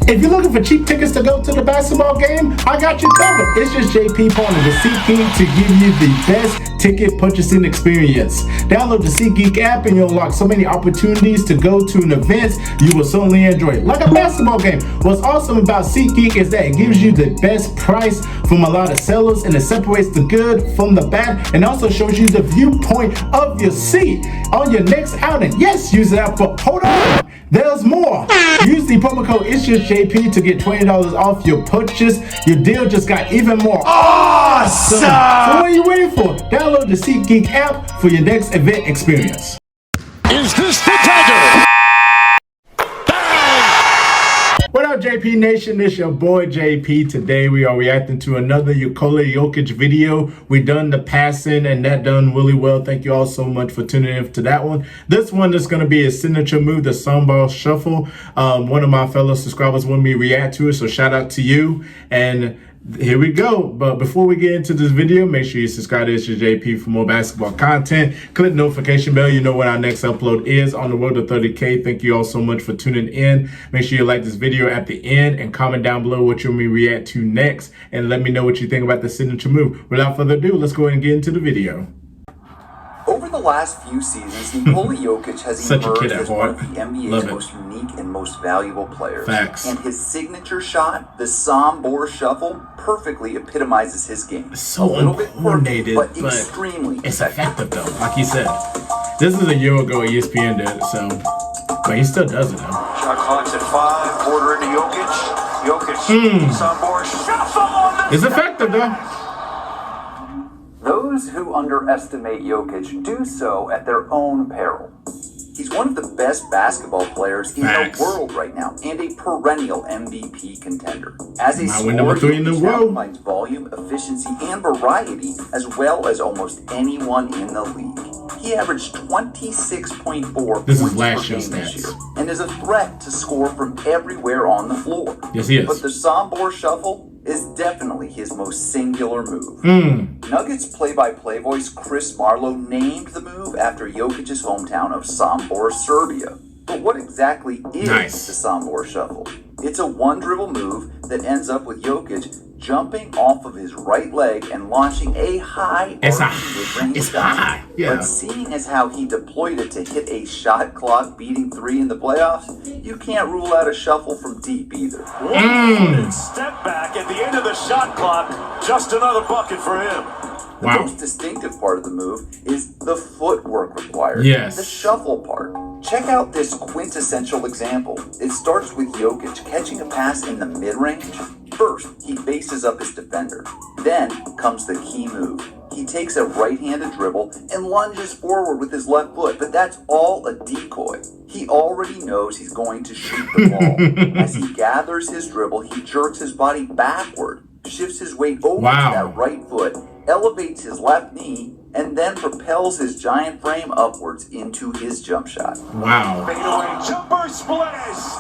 If you're looking for cheap tickets to go to the basketball game, I got you covered. It's just JP partnering with SeaGeek to give you the best ticket purchasing experience. Download the SeaGeek app and you'll unlock so many opportunities to go to an event you will certainly enjoy, like a basketball game. What's awesome about SeaGeek is that it gives you the best price from a lot of sellers, and it separates the good from the bad, and also shows you the viewpoint of your seat on your next outing. Yes, use the app, but hold on, there's more. Use the promo code It'sJustJP to get $20 off your purchase. Your deal just got even more awesome. So what are you waiting for? Download the SeaGeek app for your next event experience. Is this the Tiger? What up, JP Nation? It's your boy JP. Today we are reacting to another Nikola Jokic video. We done the passing and that done really well. Thank you all so much for tuning in to that one. This one is going to be a signature move, the Sombor shuffle. One of my fellow subscribers wanted me to react to it, so shout out to you. And here we go. But before we get into this video, make sure you subscribe to SeaGeek for more basketball content. Click the notification bell. You know when our next upload is. On the road to 30K. Thank you all so much for tuning in. Make sure you like this video at the end and comment down below what you want me to react to next, and let me know what you think about the signature move. Without further ado, let's go ahead and get into the video. Over the last few seasons, Nikola Jokic has emerged as one of the NBA's most unique and most valuable players. Facts. And his signature shot, the Sombor shuffle, perfectly epitomizes his game. It's so a little bit uncoordinated, quirky, but extremely it's effective though, like he said. This is a year ago ESPN did it, so, but he still does it though. Shot clock's at 5, border into Jokic. Jokic, Sombor shuffle on the It's effective though. Those who underestimate Jokic do so at their own peril. He's one of the best basketball players in the world right now, and a perennial MVP contender. As a scorer, he combines volume, efficiency, and variety, as well as almost anyone in the league. He averaged 26.4 points per game this year, and is a threat to score from everywhere on the floor. Yes, he is. But the Sombor shuffle is definitely his most singular move. Nuggets play-by-play voice Chris Marlowe named the move after Jokic's hometown of Sombor, Serbia. But what exactly is the Sombor shuffle? It's a one-dribble move that ends up with Jokic jumping off of his right leg and launching a high It's high. Yeah. But seeing as how he deployed it to hit a shot clock beating 3 in the playoffs, you can't rule out a shuffle from deep either. one-footed step back at the end of the shot clock. Just another bucket for him. The most distinctive part of the move is the footwork required. The shuffle part. Check out this quintessential example. It starts with Jokic catching a pass in the mid-range. First, he faces up his defender. Then comes the key move. He takes a right-handed dribble and lunges forward with his left foot, but that's all a decoy. He already knows he's going to shoot the ball. As he gathers his dribble, he jerks his body backward, shifts his weight over to that right foot, elevates his left knee, and then propels his giant frame upwards into his jump shot. Fadeaway jumper splash.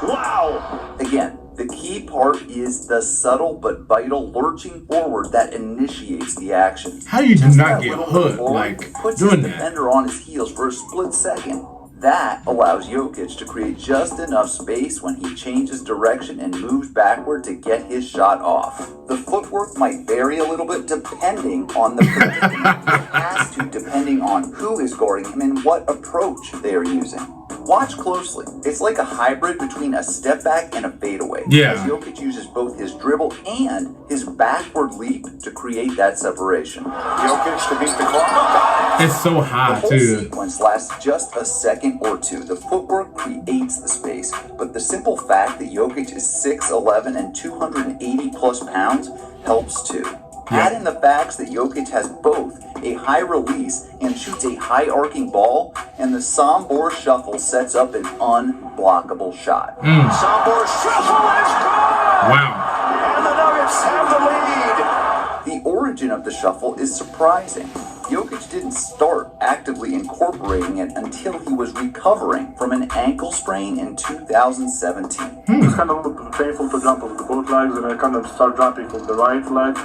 Wow. Again, the key part is the subtle but vital lurching forward that initiates the action. How you do not get hooked like puts doing his defender on his heels for a split second. That allows Jokic to create just enough space when he changes direction and moves backward to get his shot off. The footwork might vary a little bit depending on the predicament. It has to, depending on who is guarding him and what approach they are using. Watch closely. It's like a hybrid between a step back and a fadeaway. As Jokic uses both his dribble and his backward leap to create that separation. Jokic to beat the clock. It's so high, too. The whole sequence lasts just a second or two. The footwork creates the space, but the simple fact that Jokic is 6'11 and 280 plus pounds helps too. Add in the facts that Jokic has both a high release and shoots a high arcing ball, and the Sombor shuffle sets up an unblockable shot. Sombor shuffle is gone! And the Nuggets have the lead. The origin of the shuffle is surprising. Jokic didn't start actively incorporating it until he was recovering from an ankle sprain in 2017. It's kind of painful to jump with both legs, and I kind of start jumping with the right leg,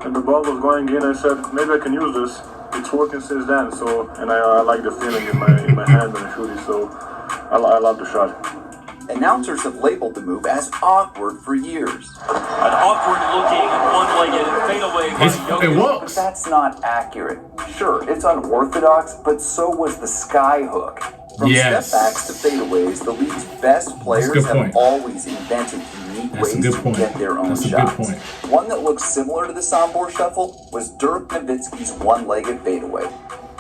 and the ball was going in. I said, maybe I can use this. It's working since then. So, and I like the feeling in my hand when I shoot it. So, I love the shot. Announcers have labeled the move as awkward for years. An awkward-looking, one-legged fadeaway by Jokic. It works. But that's not accurate. Sure, it's unorthodox, but so was the sky hook. From step backs to fadeaways, the league's best players have always invented unique ways to get their own shots. One that looks similar to the Sombor shuffle was Dirk Nowitzki's one-legged fadeaway.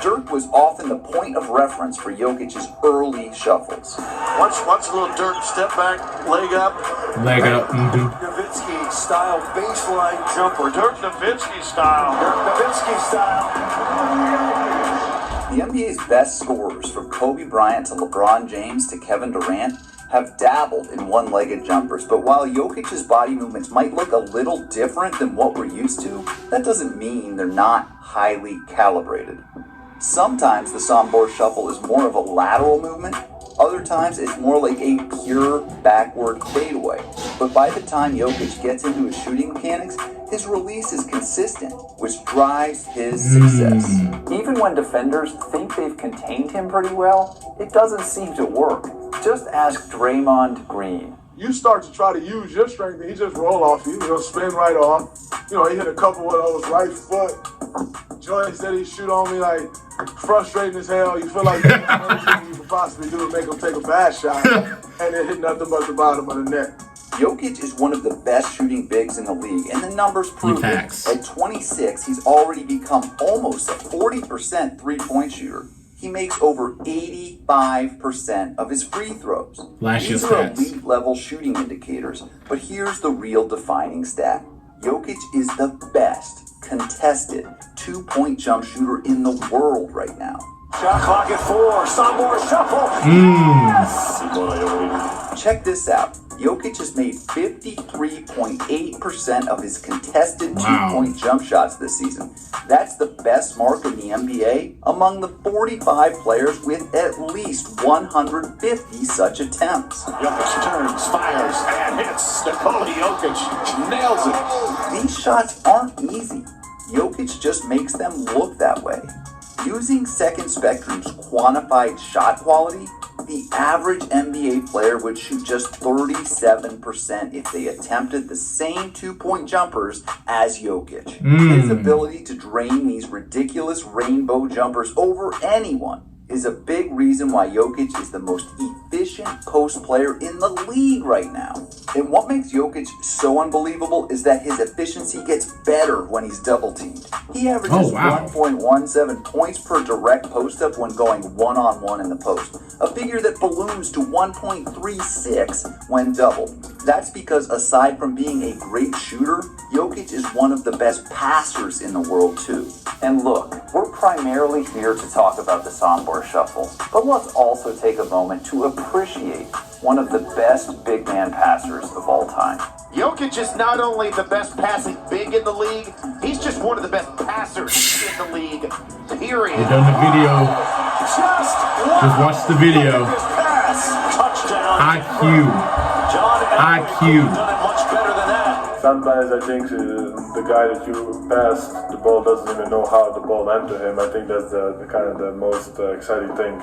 Dirk was often the point of reference for Jokic's early shuffles. Watch a little Dirk step back, leg up. Leg up. Nowitzki style baseline jumper. Dirk Nowitzki style. Dirk Nowitzki style. The NBA's best scorers, from Kobe Bryant to LeBron James to Kevin Durant, have dabbled in one-legged jumpers, but while Jokic's body movements might look a little different than what we're used to, that doesn't mean they're not highly calibrated. Sometimes the Sombor shuffle is more of a lateral movement, other times it's more like a pure backward fadeaway. But by the time Jokic gets into his shooting mechanics, his release is consistent, which drives his success. Even when defenders think they've contained him pretty well, it doesn't seem to work. Just ask Draymond Green. You start to try to use your strength, and he just roll off you. He'll spin right off. You know, he hit a couple of those right foot joints that he shoot on me, like frustrating as hell. You feel like the only thing you could possibly do is make him take a bad shot, and it hit nothing but the bottom of the net. Jokic is one of the best shooting bigs in the league, and the numbers prove it. At 26, he's already become almost a 40% three-point shooter. He makes over 85% of his free throws. These are elite-level shooting indicators, but here's the real defining stat. Jokic is the best contested two-point jump shooter in the world right now. Shot clock at 4. Sombor shuffle. Yes! Check this out. Jokic has made 53.8% of his contested two-point jump shots this season. That's the best mark in the NBA among the 45 players with at least 150 such attempts. Jokic turns, fires, and hits. Nikola Jokic nails it. These shots aren't easy. Jokic just makes them look that way. Using Second Spectrum's quantified shot quality, the average NBA player would shoot just 37% if they attempted the same two-point jumpers as Jokic. His ability to drain these ridiculous rainbow jumpers over anyone is a big reason why Jokic is the most efficient post player in the league right now. And what makes Jokic so unbelievable is that his efficiency gets better when he's double-teamed. He averages 1.17 points per direct post-up when going one-on-one in the post, a figure that balloons to 1.36 when doubled. That's because aside from being a great shooter, Jokic is one of the best passers in the world too. And look, we're primarily here to talk about the Sombor shuffle, but let's also take a moment to appreciate one of the best big man passers of all time. Jokic is not only the best passing big in the league, he's just one of the best passers in the league, period. We've done the video. Just watch the video. IQ. IQ. Sometimes I think the guy that you pass the ball doesn't even know how the ball went to him. I think that's the kind of the most exciting thing.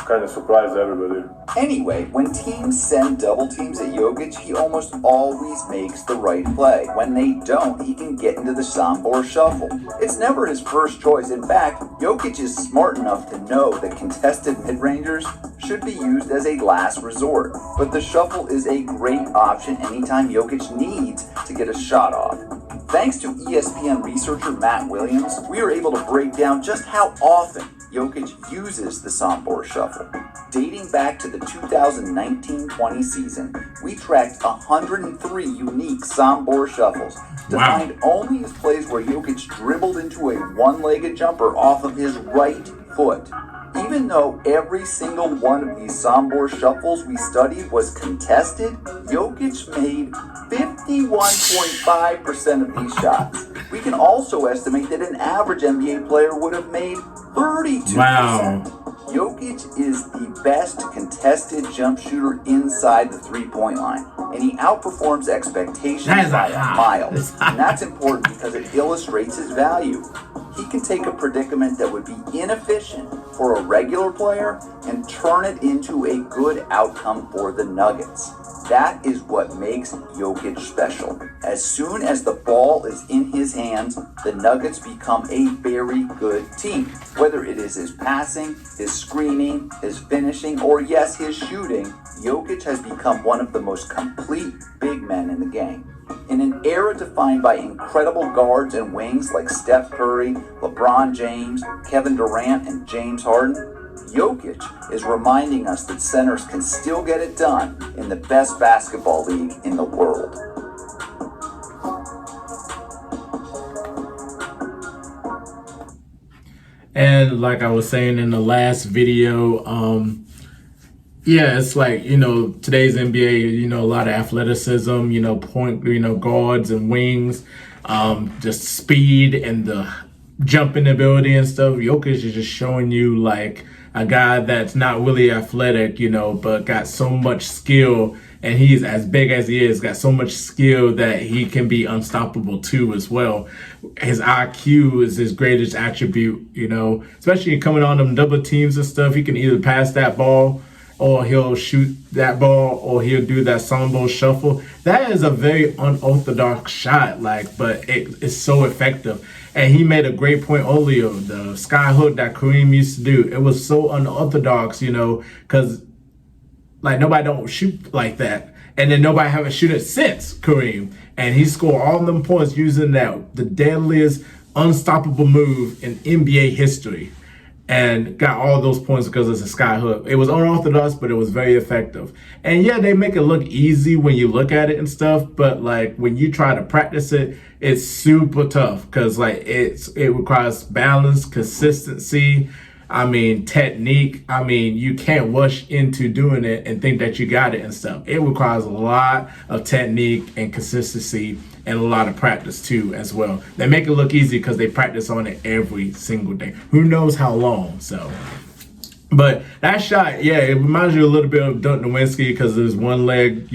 Kind of surprised everybody. Anyway, when teams send double teams at Jokic, he almost always makes the right play. When they don't, he can get into the Sombor shuffle. It's never his first choice. In fact, Jokic is smart enough to know that contested mid-rangers should be used as a last resort. But the shuffle is a great option anytime Jokic needs to get a shot off. Thanks to ESPN researcher Matt Williams, we are able to break down just how often Jokic uses the Sombor shuffle. Dating back to the 2019-20 season, we tracked 103 unique Sombor shuffles to find only his plays where Jokic dribbled into a one-legged jumper off of his right foot. Even though every single one of these Sombor shuffles we studied was contested, Jokic made 51.5% of these shots. We can also estimate that an average NBA player would have made 32%. Jokic is the best contested jump shooter inside the three-point line, and he outperforms expectations by a mile. And that's important because it illustrates his value. He can take a predicament that would be inefficient for a regular player and turn it into a good outcome for the Nuggets. That is what makes Jokic special. As soon as the ball is in his hands, the Nuggets become a very good team. Whether it is his passing, his screening, his finishing, or yes, his shooting, Jokic has become one of the most complete big men in the game. In an era defined by incredible guards and wings like Steph Curry, LeBron James, Kevin Durant, and James Harden, Jokic is reminding us that centers can still get it done in the best basketball league in the world. And like I was saying in the last video, yeah, it's like, today's NBA, a lot of athleticism, guards and wings, just speed and the jumping ability and stuff. Jokic is just showing you like a guy that's not really athletic, but got so much skill, and he's as big as he is, got so much skill that he can be unstoppable too as well. His IQ is his greatest attribute, especially coming on them double teams and stuff. He can either pass that ball, or he'll shoot that ball, or he'll do that Sombor shuffle. That is a very unorthodox shot, but it's so effective. And he made a great point earlier, the sky hook that Kareem used to do. It was so unorthodox, because nobody don't shoot like that. And then nobody haven't shoot it since Kareem. And he scored all them points using the deadliest, unstoppable move in NBA history. And got all those points because it's a sky hook. It was unorthodox, but it was very effective. And yeah, they make it look easy when you look at it and stuff, but when you try to practice it, it's super tough because it requires balance, consistency, technique. You can't rush into doing it and think that you got it and stuff. It requires a lot of technique and consistency and a lot of practice too as well. They make it look easy because they practice on it every single day. Who knows how long, so. But that shot, yeah, it reminds you a little bit of Dirk Nowitzki because there's one leg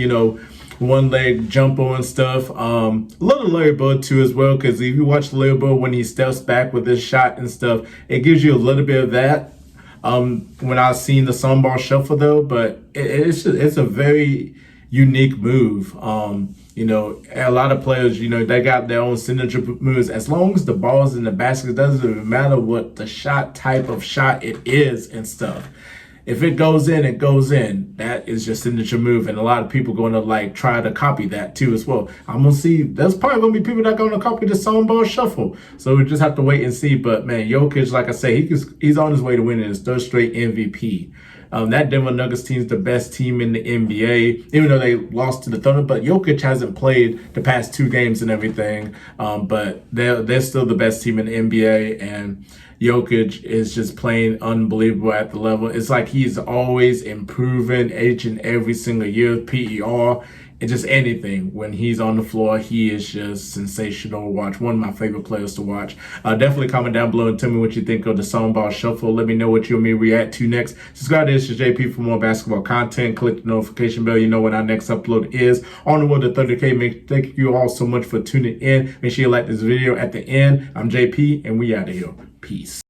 jumper and stuff. A little Larry Bird too as well, because if you watch Larry Bird when he steps back with his shot and stuff, it gives you a little bit of that. When I've seen the Sombor shuffle though, but it's a very unique move. A lot of players, they got their own signature moves. As long as the ball's in the basket, it doesn't even matter what the type of shot it is and stuff. If it goes in, it goes in. That is your signature move, and a lot of people going to try to copy that too as well. I'm gonna see. There's probably gonna be people that are gonna copy the Sombor shuffle. So we just have to wait and see. But man, Jokic, like I say, he's on his way to winning his third straight MVP. That Denver Nuggets team is the best team in the NBA, even though they lost to the Thunder. But Jokic hasn't played the past 2 games and everything. But they're still the best team in the NBA, and Jokic is just playing unbelievable at the level. It's like he's always improving each and every single year, PER, and just anything. When he's on the floor, he is just sensational to watch. One of my favorite players to watch. Definitely comment down below and tell me what you think of the Sombor shuffle. Let me know what you and me react to next. Subscribe to this is JP for more basketball content. Click the notification bell. You know when our next upload is. On the road to 30K. Thank you all so much for tuning in. Make sure you like this video at the end. I'm JP, and we out of here. Peace.